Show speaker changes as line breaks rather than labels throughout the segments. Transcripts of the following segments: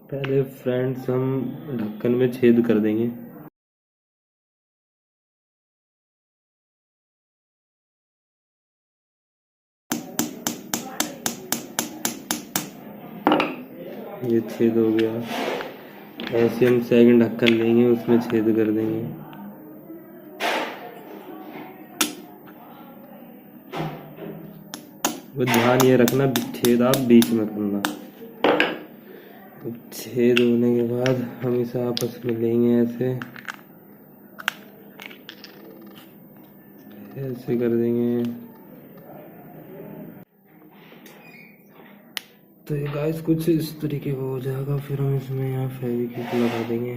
पहले फ्रेंड्स हम ढक्कन में छेद कर देंगे। ये छेद हो गया। ऐसे हम सेकंड ढक्कन लेंगे, उसमें छेद कर देंगे। वो ध्यान ये रखना, छेद आप बीच में करना। छेद होने के बाद हम इसे आपस में लेंगे, ऐसे कर देंगे। तो ये गाइस कुछ इस तरीके का हो जाएगा। फिर हम इसमें यहाँ फेविक्विक लगा देंगे।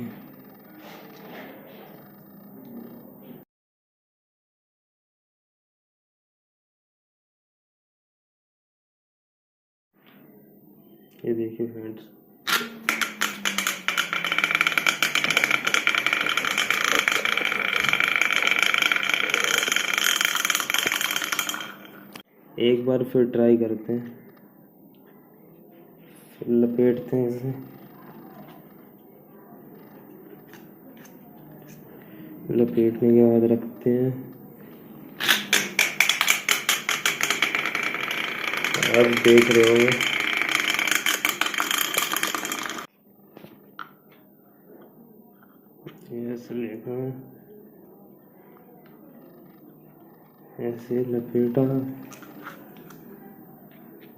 ये देखिए फ्रेंड्स, एक बार फिर ट्राई करते हैं। फिर लपेटते हैं इसे। लपेटने के बाद रखते हैं। अब देख रहे होंगे, ऐसे लेकर ऐसे लपेटा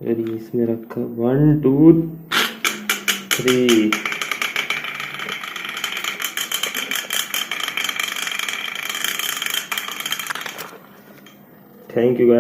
और इसमें रखा। 1 2 3। Thank you guys.